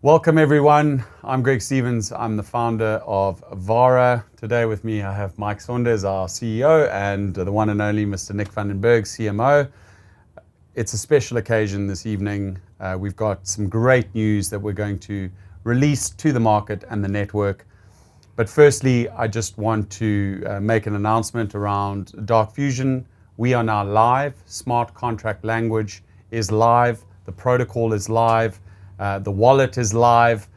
Welcome everyone. I'm Greg Stevens. I'm the founder of VARA. Today with me I have Mike Saunders, our CEO, and the one and only Mr. Nick van den Berg, CMO. It's a special occasion this evening. We've got some great news that we're going to release to the market and the network. But firstly, I just want to make an announcement around Dark Fusion. We are now live. Smart contract language is live. The protocol is live. The wallet is live.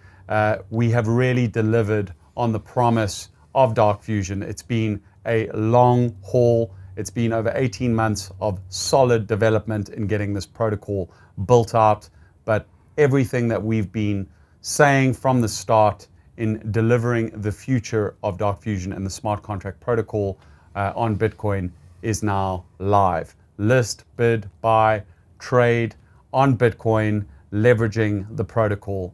We have really delivered on the promise of Dark Fusion. It's been a long haul. It's been over 18 months of solid development in getting this protocol built out. But everything that we've been saying from the start in delivering the future of Dark Fusion and the smart contract protocol on Bitcoin is now live. List, bid, buy, trade on Bitcoin, leveraging the protocol.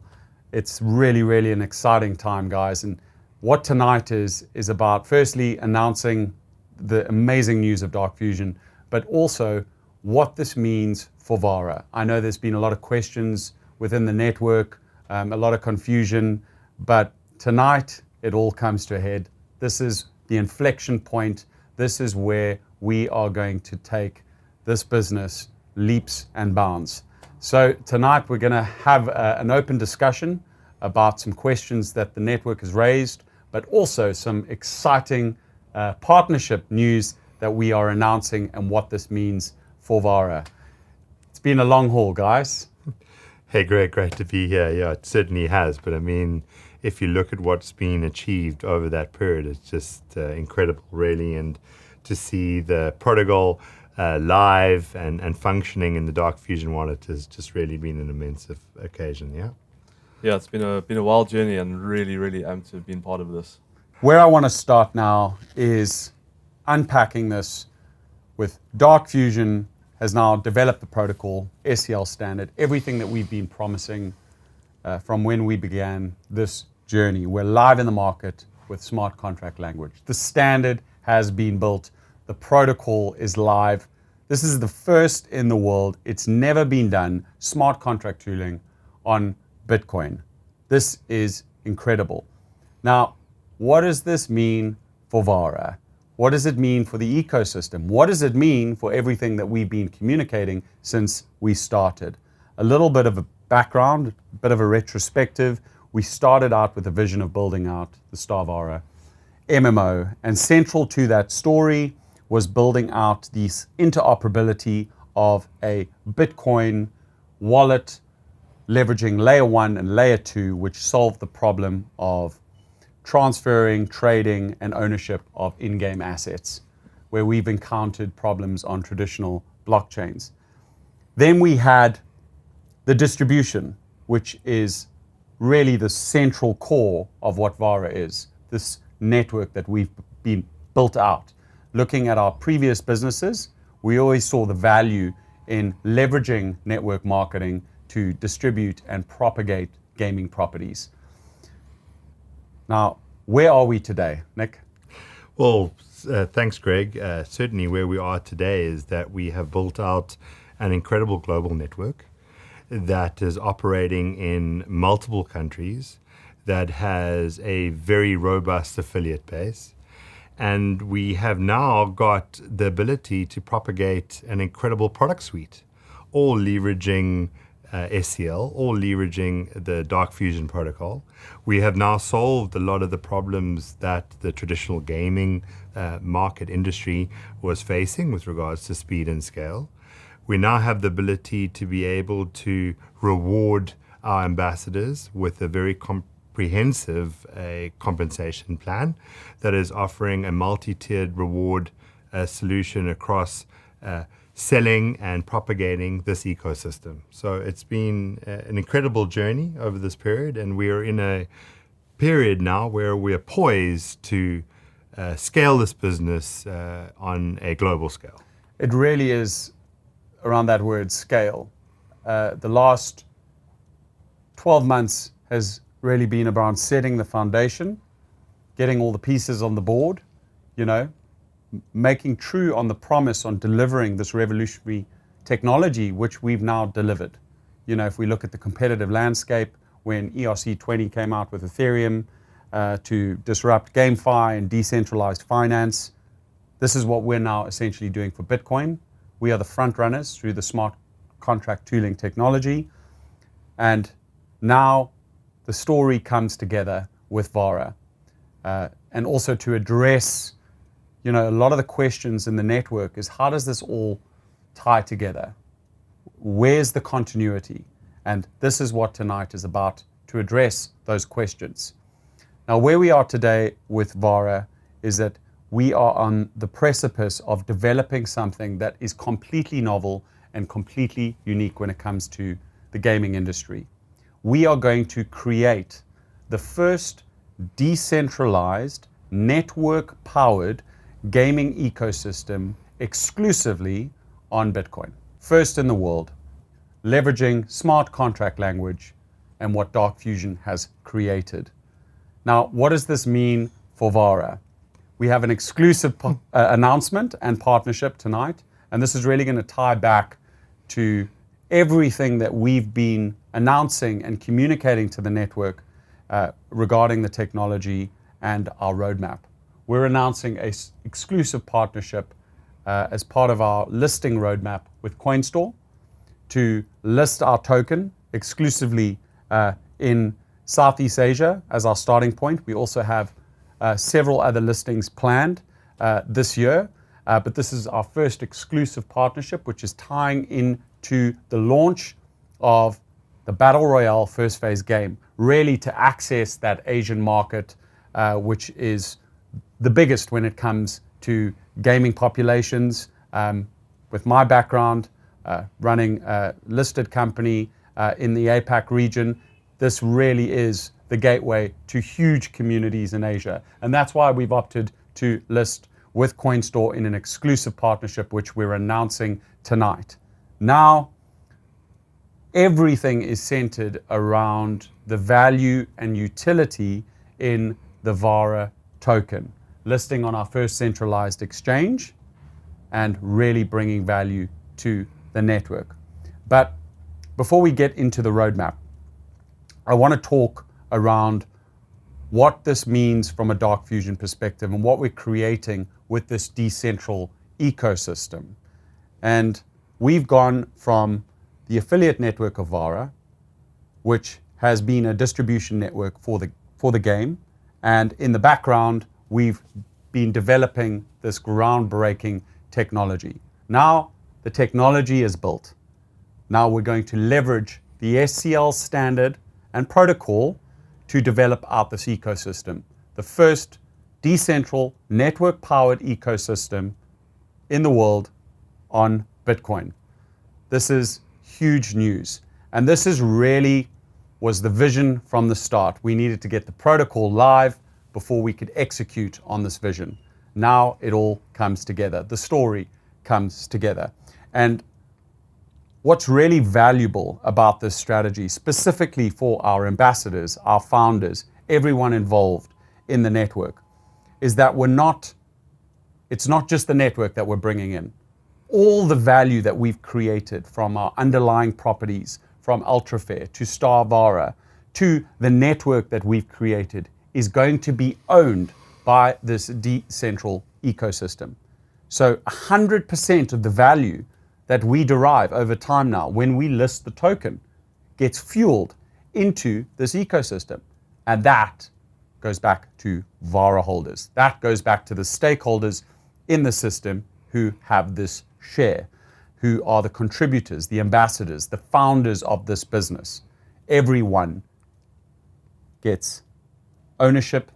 It's really an exciting time, guys. And what tonight is about, firstly, announcing the amazing news of Dark Fusion, but also what this means for VARA. I know there's been a lot of questions within the network, a lot of confusion, but tonight it all comes to a head. This is the inflection point. This is where we are going to take this business leaps and bounds. So tonight we're going to have an open discussion about some questions that the network has raised, but also some exciting partnership news that we are announcing and what this means for VARA. It's been a long haul, guys. Hey Greg, great to be here. Yeah, it certainly has. But I mean, if you look at what's been achieved over that period, it's just incredible, really. And to see the protocol live and functioning in the Dark Fusion wallet has just really been an immense occasion. Yeah, it's been a wild journey and really amped to have been part of this. Where I want to start now is unpacking this with Dark Fusion has now developed the protocol, SEL standard, everything that we've been promising from when we began this journey. We're live in the market with smart contract language. The standard has been built. The protocol is live. This is the first in the world. It's never been done. Smart contract tooling on Bitcoin. This is incredible. Now, what does this mean for VARA? What does it mean for the ecosystem? What does it mean for everything that we've been communicating since we started? A little bit of a background, a bit of a retrospective. We started out with a vision of building out the Star VARA MMO, and central to that story was building out the interoperability of a Bitcoin wallet, leveraging layer 1 and layer 2, which solved the problem of transferring, trading, and ownership of in-game assets, where we've encountered problems on traditional blockchains. Then we had the distribution, which is really the central core of what VARA is, this network that we've been built out. Looking at our previous businesses, we always saw the value in leveraging network marketing to distribute and propagate gaming properties. Now, where are we today, Nick? Well, thanks, Greg. Certainly where we are today is that we have built out an incredible global network that is operating in multiple countries, that has a very robust affiliate base. And we have now got the ability to propagate an incredible product suite, all leveraging SEL, all leveraging the Dark Fusion protocol. We have now solved a lot of the problems that the traditional gaming market industry was facing with regards to speed and scale. We now have the ability to be able to reward our ambassadors with a very comprehensive compensation plan that is offering a multi-tiered reward solution across selling and propagating this ecosystem. So it's been an incredible journey over this period, and we are in a period now where we are poised to scale this business on a global scale. It really is around that word scale. The last 12 months has really been around setting the foundation, getting all the pieces on the board, making true on the promise on delivering this revolutionary technology, which we've now delivered. If we look at the competitive landscape, when ERC20 came out with Ethereum to disrupt GameFi and decentralized finance. This is what we're now essentially doing for Bitcoin. We are the front runners through the smart contract tooling technology. And now the story comes together with Vara. And also to address, a lot of the questions in the network is, how does this all tie together? Where's the continuity? And this is what tonight is about, to address those questions. Now, where we are today with Vara is that we are on the precipice of developing something that is completely novel and completely unique when it comes to the gaming industry. We are going to create the first decentralized, network-powered gaming ecosystem exclusively on Bitcoin. First in the world, leveraging smart contract language and what Dark Fusion has created. Now, what does this mean for Vara? We have an exclusive announcement and partnership tonight, and this is really going to tie back to everything that we've been announcing and communicating to the network regarding the technology and our roadmap. We're announcing an exclusive partnership as part of our listing roadmap with CoinStore to list our token exclusively in Southeast Asia as our starting point. We also have several other listings planned this year, but this is our first exclusive partnership, which is tying into the launch of the Battle Royale first phase game, really to access that Asian market, which is the biggest when it comes to gaming populations. With my background, running a listed company in the APAC region, this really is the gateway to huge communities in Asia. And that's why we've opted to list with CoinStore in an exclusive partnership, which we're announcing tonight. Now, everything is centered around the value and utility in the Vara token, listing on our first centralized exchange and really bringing value to the network. But before we get into the roadmap, I want to talk around what this means from a Dark Fusion perspective and what we're creating with this decentral ecosystem. And we've gone from the affiliate network of Vara, which has been a distribution network for the game, and in the background, we've been developing this groundbreaking technology. Now, the technology is built. Now we're going to leverage the SCL standard and protocol to develop out this ecosystem. The first decentral network-powered ecosystem in the world on Bitcoin. This is huge news. And this is really was the vision from the start. We needed to get the protocol live before we could execute on this vision. Now it all comes together. The story comes together. And what's really valuable about this strategy, specifically for our ambassadors, our founders, everyone involved in the network, is that it's not just the network that we're bringing in. All the value that we've created from our underlying properties, from Ultrafair to Star Vara to the network that we've created, is going to be owned by this decentral ecosystem. So 100% of the value that we derive over time now when we list the token gets fueled into this ecosystem. And that goes back to Vara holders. That goes back to the stakeholders in the system who have this share, who are the contributors, the ambassadors, the founders of this business. Everyone gets ownership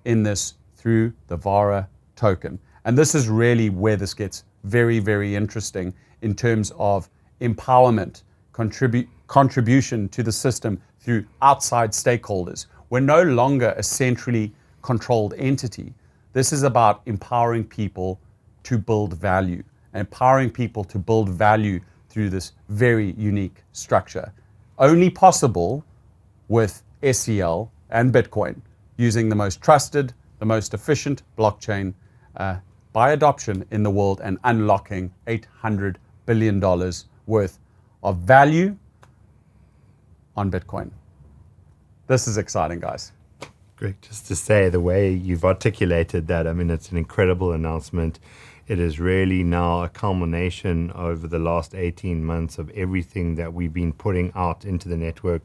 in this through the Vara token. And this is really where this gets very, very interesting in terms of empowerment, contribution to the system through outside stakeholders. We're no longer a centrally controlled entity. This is about empowering people to build value, empowering people to build value through this very unique structure. Only possible with SCL and Bitcoin, using the most trusted, the most efficient blockchain by adoption in the world, and unlocking $800 billion worth of value on Bitcoin. This is exciting, guys. Great. Just to say, the way you've articulated that, I mean, it's an incredible announcement. It is really now a culmination over the last 18 months of everything that we've been putting out into the network,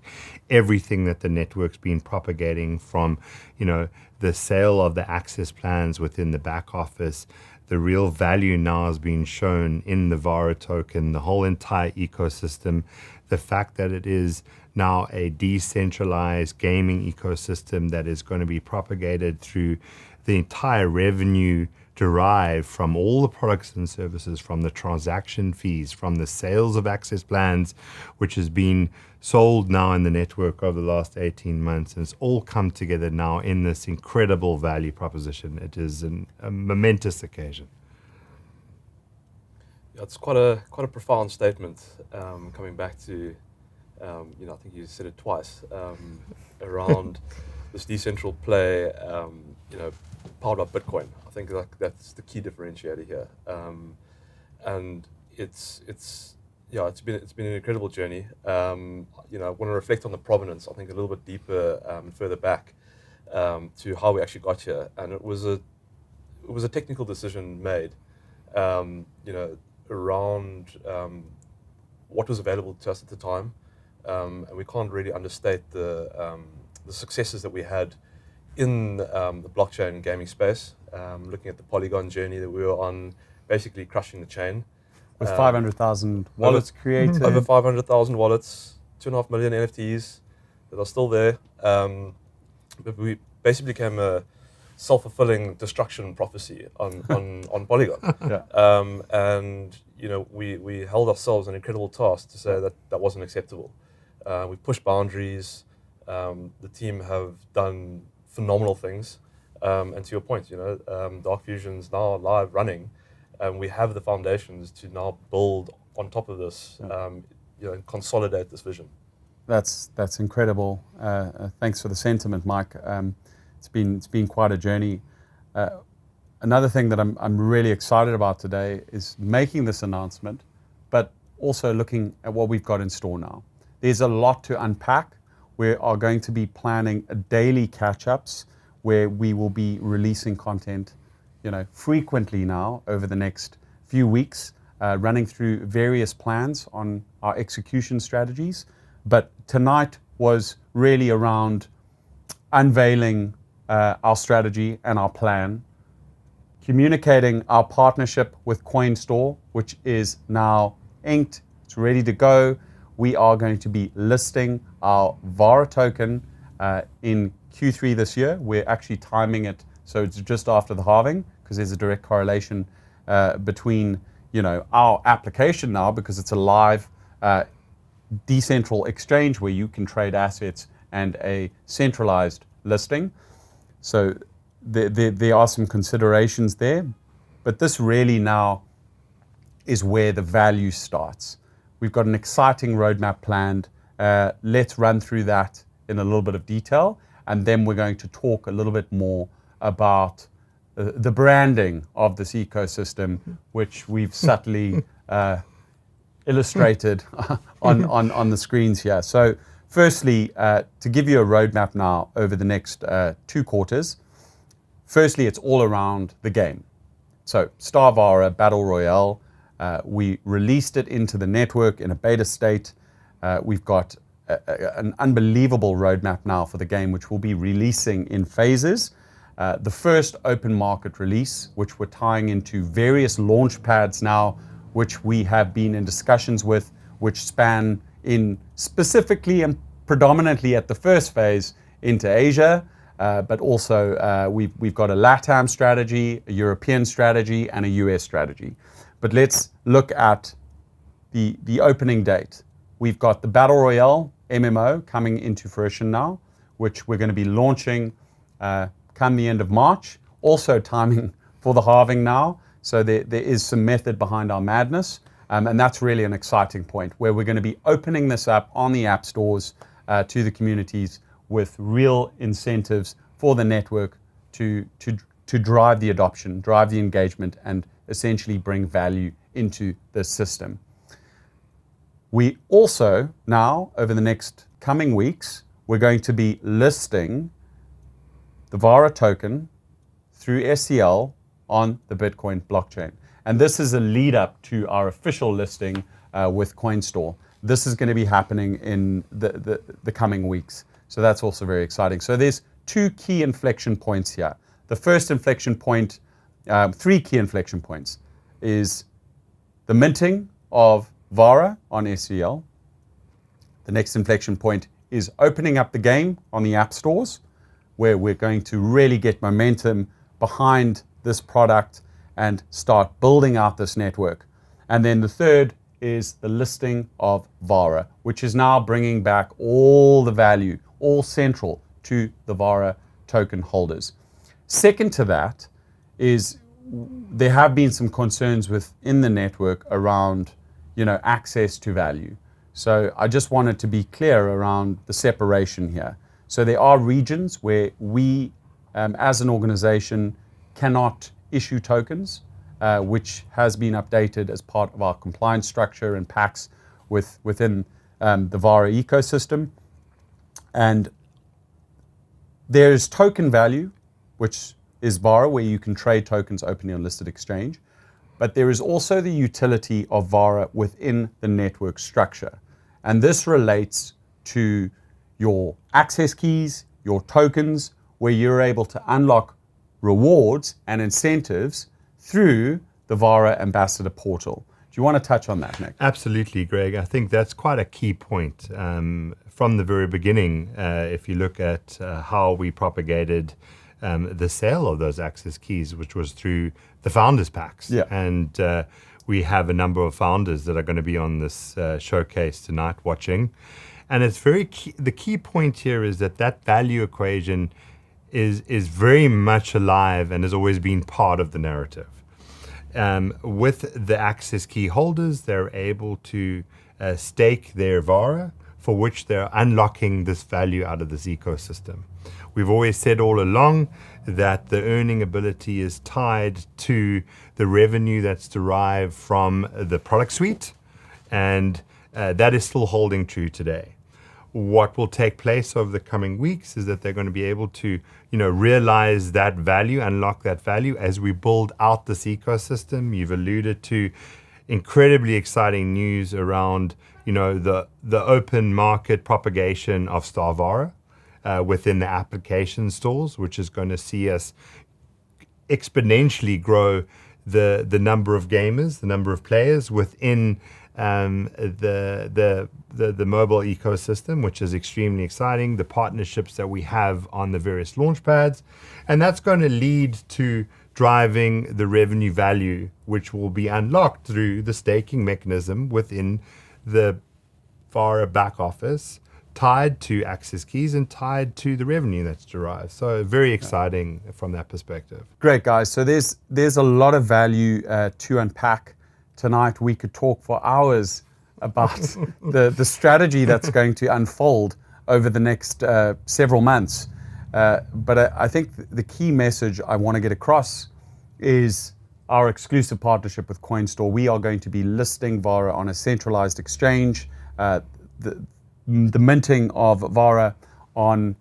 everything that the network's been propagating from, the sale of the access plans within the back office. The real value now is being shown in the VARA token, the whole entire ecosystem, the fact that it is now a decentralized gaming ecosystem that is going to be propagated through the entire revenue derived from all the products and services, from the transaction fees, from the sales of access plans, which has been sold now in the network over the last 18 months. And it's all come together now in this incredible value proposition. It is a momentous occasion. Yeah, it's quite a profound statement. Coming back to, I think you said it twice, around this decentral play, powered by Bitcoin. I think that's the key differentiator here, and it's been an incredible journey. I want to reflect on the provenance. I think a little bit deeper and further back to how we actually got here, and it was a technical decision made, around what was available to us at the time, and we can't really understate the successes that we had in the blockchain gaming space, looking at the Polygon journey that we were on, basically crushing the chain. With 500,000 wallets created. Over 500,000 wallets, 2.5 million NFTs that are still there. But we basically became a self-fulfilling destruction prophecy on Polygon. Yeah. And we held ourselves an incredible task to say that wasn't acceptable. We pushed boundaries. The team have done phenomenal things, and to your point, Dark Fusion's now live running, and we have the foundations to now build on top of this, and consolidate this vision. That's incredible. Thanks for the sentiment, Mike. It's been quite a journey. Another thing that I'm really excited about today is making this announcement, but also looking at what we've got in store now. There's a lot to unpack. We are going to be planning daily catch-ups where we will be releasing content, frequently now over the next few weeks, running through various plans on our execution strategies. But tonight was really around unveiling our strategy and our plan, communicating our partnership with CoinStore, which is now inked, it's ready to go. We are going to be listing our VARA token in Q3 this year. We're actually timing it so it's just after the halving, because there's a direct correlation between our application now, because it's a live decentral exchange where you can trade assets, and a centralized listing. So there are some considerations there, but this really now is where the value starts. We've got an exciting roadmap planned. Let's run through that in a little bit of detail, and then we're going to talk a little bit more about the branding of this ecosystem, which we've subtly illustrated on the screens here. So firstly, to give you a roadmap now over the next 2 quarters, firstly, it's all around the game. So Star VARA Battle Royale, we released it into the network in a beta state. We've got an unbelievable roadmap now for the game, which we'll be releasing in phases. The first open market release, which we're tying into various launch pads now, which we have been in discussions with, which span in specifically and predominantly at the first phase into Asia, but also we've got a LATAM strategy, a European strategy, and a US strategy. But let's look at the opening date. We've got the Battle Royale MMO coming into fruition now, which we're going to be launching come the end of March. Also timing for the halving now, so there is some method behind our madness, and that's really an exciting point where we're going to be opening this up on the app stores to the communities with real incentives for the network to drive the adoption, drive the engagement, and essentially bring value into the system. We also now, over the next coming weeks, we're going to be listing the VARA token through SEL on the Bitcoin blockchain. And this is a lead up to our official listing with CoinStore. This is going to be happening in the coming weeks. So that's also very exciting. So there's two key inflection points here. The first inflection point, three key inflection points, is the minting of VARA on SEL. The next inflection point is opening up the game on the app stores, where we're going to really get momentum behind this product and start building out this network. And then the third is the listing of VARA, which is now bringing back all the value, all central to the VARA token holders. Second to that is there have been some concerns within the network around, access to value. So I just wanted to be clear around the separation here. So there are regions where we, as an organization, cannot issue tokens, which has been updated as part of our compliance structure and packs within the VARA ecosystem. And there's token value, which is VARA, where you can trade tokens openly on listed exchange. But there is also the utility of VARA within the network structure. And this relates to your access keys, your tokens, where you're able to unlock rewards and incentives through the VARA Ambassador portal. Do you want to touch on that, Nick? Absolutely, Greg. I think that's quite a key point. From the very beginning, if you look at how we propagated the sale of those access keys, which was through the founders packs. Yeah. And we have a number of founders that are going to be on this showcase tonight watching. And it's very key. The key point here is that value equation is very much alive and has always been part of the narrative. With the access key holders, they're able to stake their VARA, for which they're unlocking this value out of this ecosystem. We've always said all along that the earning ability is tied to the revenue that's derived from the product suite, and that is still holding true today. What will take place over the coming weeks is that they're going to be able to, realize that value, unlock that value as we build out this ecosystem. You've alluded to incredibly exciting news around, the open market propagation of Star VARA within the application stores, which is going to see us exponentially grow the number of gamers, the number of players within the mobile ecosystem, which is extremely exciting, the partnerships that we have on the various launch pads, and that's going to lead to driving the revenue value, which will be unlocked through the staking mechanism within the VARA back office, tied to access keys and tied to the revenue that's derived. So very exciting from that perspective. Great, guys. So there's a lot of value to unpack. Tonight we could talk for hours about the strategy that's going to unfold over the next several months. But I think the key message I want to get across is our exclusive partnership with CoinStore. We are going to be listing VARA on a centralized exchange, the minting of VARA on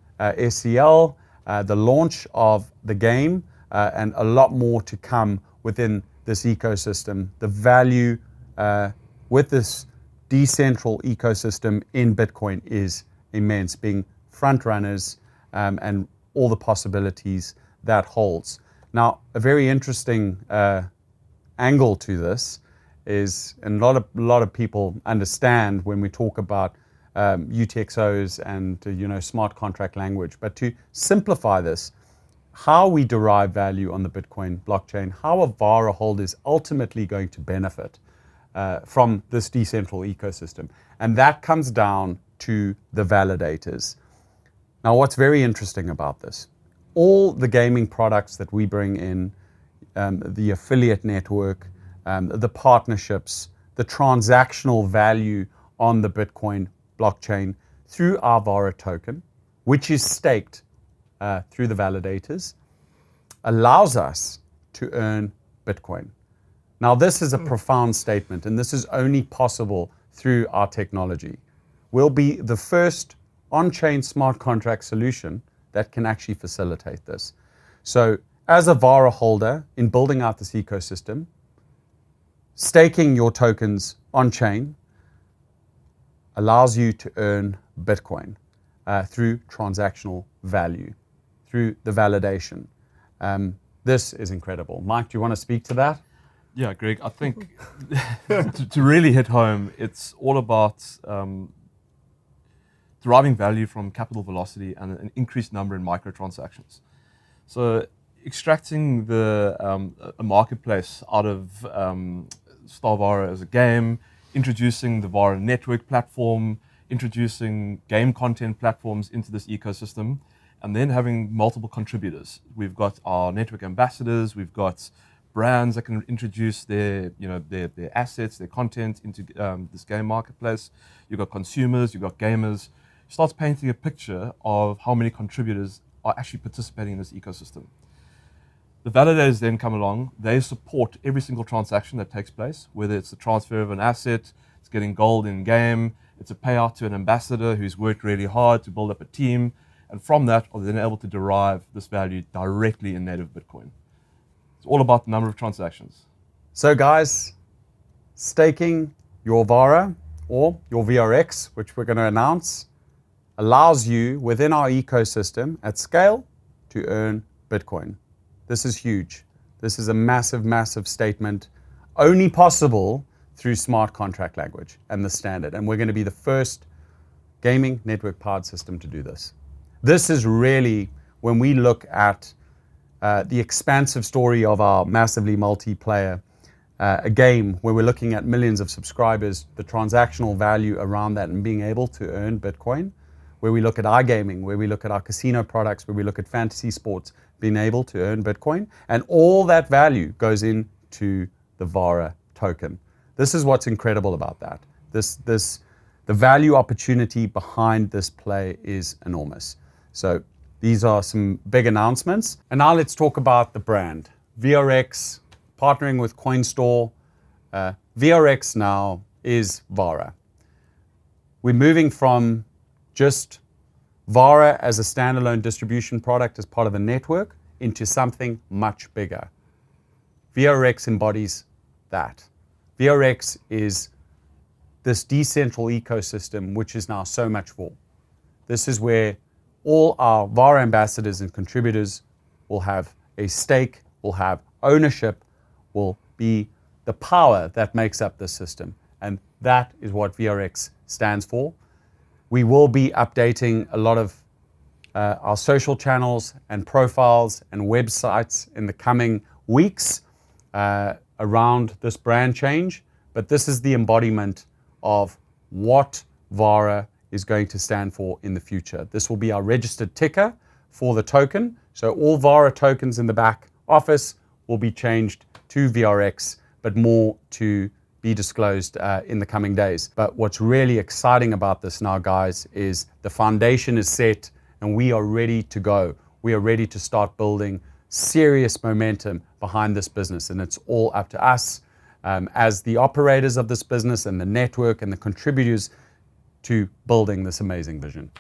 SEL, the launch of the game, and a lot more to come within this ecosystem. The value with this decentral ecosystem in Bitcoin is immense, being front runners and all the possibilities that holds. Now, a very interesting angle to this is, and a lot of people understand when we talk about UTXOs and smart contract language, but to simplify this, how we derive value on the Bitcoin blockchain, how a VARA holder is ultimately going to benefit from this decentral ecosystem. And that comes down to the validators. Now, what's very interesting about this, all the gaming products that we bring in, the affiliate network, the partnerships, the transactional value on the Bitcoin blockchain through our VARA token, which is staked through the validators, allows us to earn Bitcoin. Now, this is a profound statement, and this is only possible through our technology. We'll be the first on-chain smart contract solution that can actually facilitate this. So as a VARA holder in building out this ecosystem, staking your tokens on-chain allows you to earn Bitcoin through transactional value, through the validation. This is incredible. Mike, do you want to speak to that? Yeah, Greg, I think to really hit home, it's all about deriving value from capital velocity and an increased number in microtransactions. So extracting a marketplace out of Star Vara as a game, introducing the Vara network platform, introducing game content platforms into this ecosystem, and then having multiple contributors. We've got our network ambassadors, we've got brands that can introduce their assets, their content into this game marketplace. You've got consumers, you've got gamers. It starts painting a picture of how many contributors are actually participating in this ecosystem. The validators then come along, they support every single transaction that takes place, whether it's the transfer of an asset, it's getting gold in game, it's a payout to an ambassador who's worked really hard to build up a team, and from that are then able to derive this value directly in native Bitcoin. It's all about the number of transactions. So guys, staking your VARA or your VRX, which we're going to announce, allows you within our ecosystem at scale to earn Bitcoin. This is huge. This is a massive, massive statement, only possible through smart contract language and the standard. And we're going to be the first gaming network powered system to do this. This is really, when we look at the expansive story of our massively multiplayer, a game where we're looking at millions of subscribers, the transactional value around that and being able to earn Bitcoin, where we look at iGaming, where we look at our casino products, where we look at fantasy sports, being able to earn Bitcoin, and all that value goes into the VARA token. This is what's incredible about that. The value opportunity behind this play is enormous. So these are some big announcements. And now let's talk about the brand. VRX, partnering with CoinStore. VRX now is VARA. We're moving from just VARA as a standalone distribution product as part of the network into something much bigger. VRX embodies that. VRX is this decentral ecosystem, which is now so much more. This is where all our VARA ambassadors and contributors will have a stake, will have ownership, will be the power that makes up this system. And that is what VRX stands for. We will be updating a lot of our social channels and profiles and websites in the coming weeks around this brand change. But this is the embodiment of what VARA is going to stand for in the future. This will be our registered ticker for the token. So all VARA tokens in the back office will be changed to VRX, but more to be disclosed in the coming days. But what's really exciting about this now, guys, is the foundation is set and we are ready to go. We are ready to start building serious momentum behind this business. And it's all up to us as the operators of this business and the network and the contributors to building this amazing vision.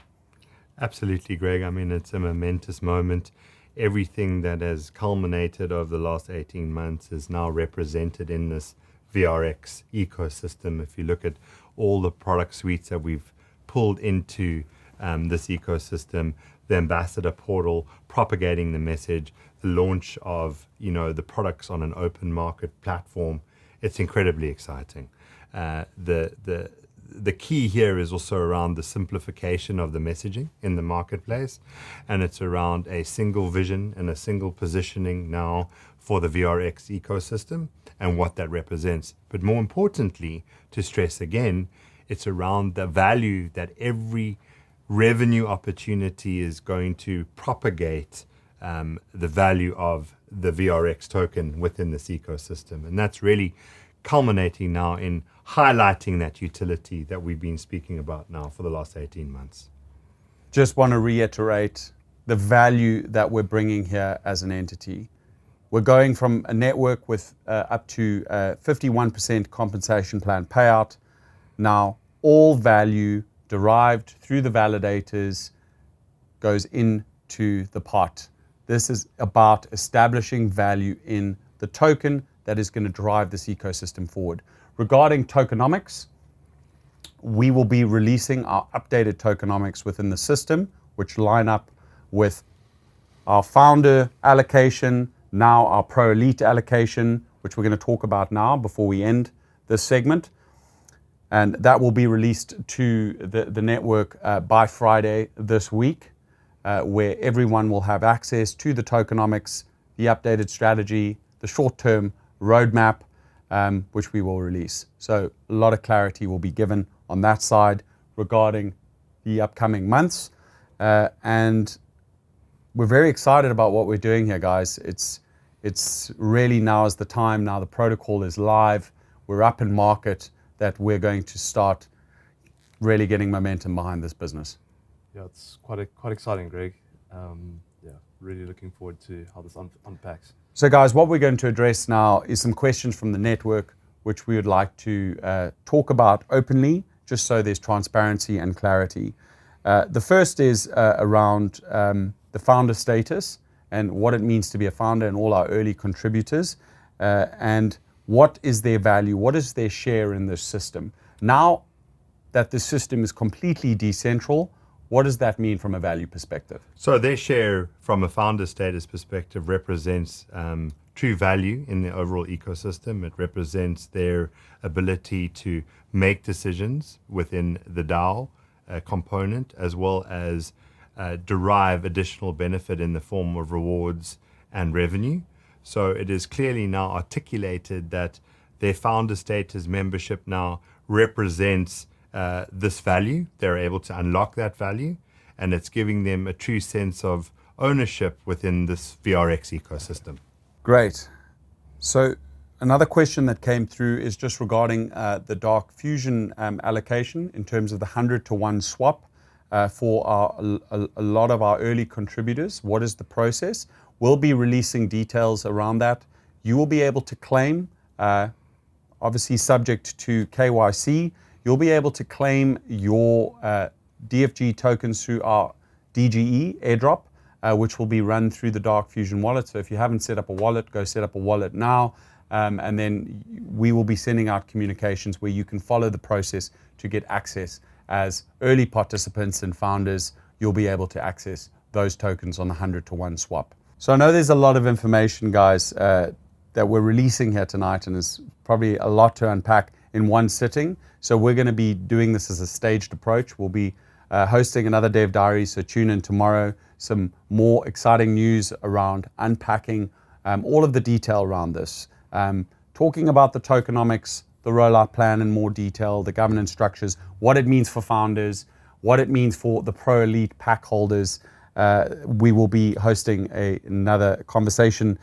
Absolutely, Greg. I mean, it's a momentous moment. Everything that has culminated over the last 18 months is now represented in this VRX ecosystem. If you look at all the product suites that we've pulled into this ecosystem, the ambassador portal, propagating the message, the launch of the products on an open market platform, it's incredibly exciting. The key here is also around the simplification of the messaging in the marketplace, and it's around a single vision and a single positioning now for the VRX ecosystem and what that represents. But more importantly, to stress again, it's around the value that every revenue opportunity is going to propagate the value of the VRX token within this ecosystem. And that's really culminating now in highlighting that utility that we've been speaking about now for the last 18 months. Just want to reiterate the value that we're bringing here as an entity. We're going from a network with up to 51% compensation plan payout. Now all value derived through the validators goes into the pot. This is about establishing value in the token that is going to drive this ecosystem forward. Regarding tokenomics, we will be releasing our updated tokenomics within the system, which line up with our founder allocation, now our pro elite allocation, which we're going to talk about now before we end this segment. And that will be released to the network by Friday this week, where everyone will have access to the tokenomics, the updated strategy, the short-term roadmap, which we will release. So a lot of clarity will be given on that side regarding the upcoming months. And we're very excited about what we're doing here, guys. It's really now is the time. Now the protocol is live. We're up in market that we're going to start really getting momentum behind this business. Yeah, it's quite exciting, Greg. Yeah, really looking forward to how this unpacks. So guys, what we're going to address now is some questions from the network, which we would like to talk about openly, just so there's transparency and clarity. The first is around the founder status and what it means to be a founder and all our early contributors, and what is their value, what is their share in this system. Now that the system is completely decentral, what does that mean from a value perspective? So their share from a founder status perspective represents true value in the overall ecosystem. It represents their ability to make decisions within the DAO component, as well as derive additional benefit in the form of rewards and revenue. So it is clearly now articulated that their founder status membership now represents this value. They're able to unlock that value, and it's giving them a true sense of ownership within this VRX ecosystem. Great. So another question that came through is just regarding the Dark Fusion allocation in terms of the 100-to-1 swap for a lot of our early contributors. What is the process? We'll be releasing details around that. You will be able to claim, obviously subject to KYC, you'll be able to claim your DFG tokens through our DGE airdrop, which will be run through the Dark Fusion wallet. So if you haven't set up a wallet, go set up a wallet now. And then we will be sending out communications where you can follow the process to get access. As early participants and founders, you'll be able to access those tokens on the 100-to-1 swap. So I know there's a lot of information, guys, that we're releasing here tonight, and there's probably a lot to unpack in one sitting. So we're going to be doing this as a staged approach. We'll be hosting another Dev Diary, so tune in tomorrow. Some more exciting news around unpacking all of the detail around this. Talking about the tokenomics, the rollout plan in more detail, the governance structures, what it means for founders, what it means for the pro elite pack holders. We will be hosting another conversation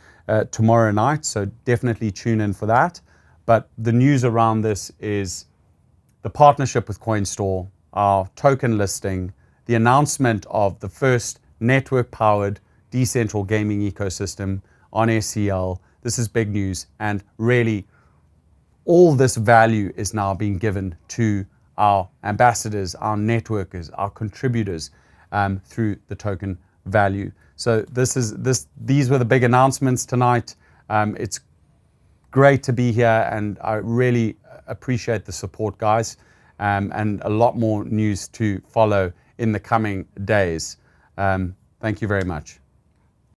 tomorrow night, so definitely tune in for that. But the news around this is the partnership with CoinStore, our token listing, the announcement of the first network-powered decentral gaming ecosystem on SCL. This is big news, and really all this value is now being given to our ambassadors, our networkers, our contributors through the token value. So these were the big announcements tonight. It's great to be here, and I really appreciate the support, guys, and a lot more news to follow in the coming days. Thank you very much.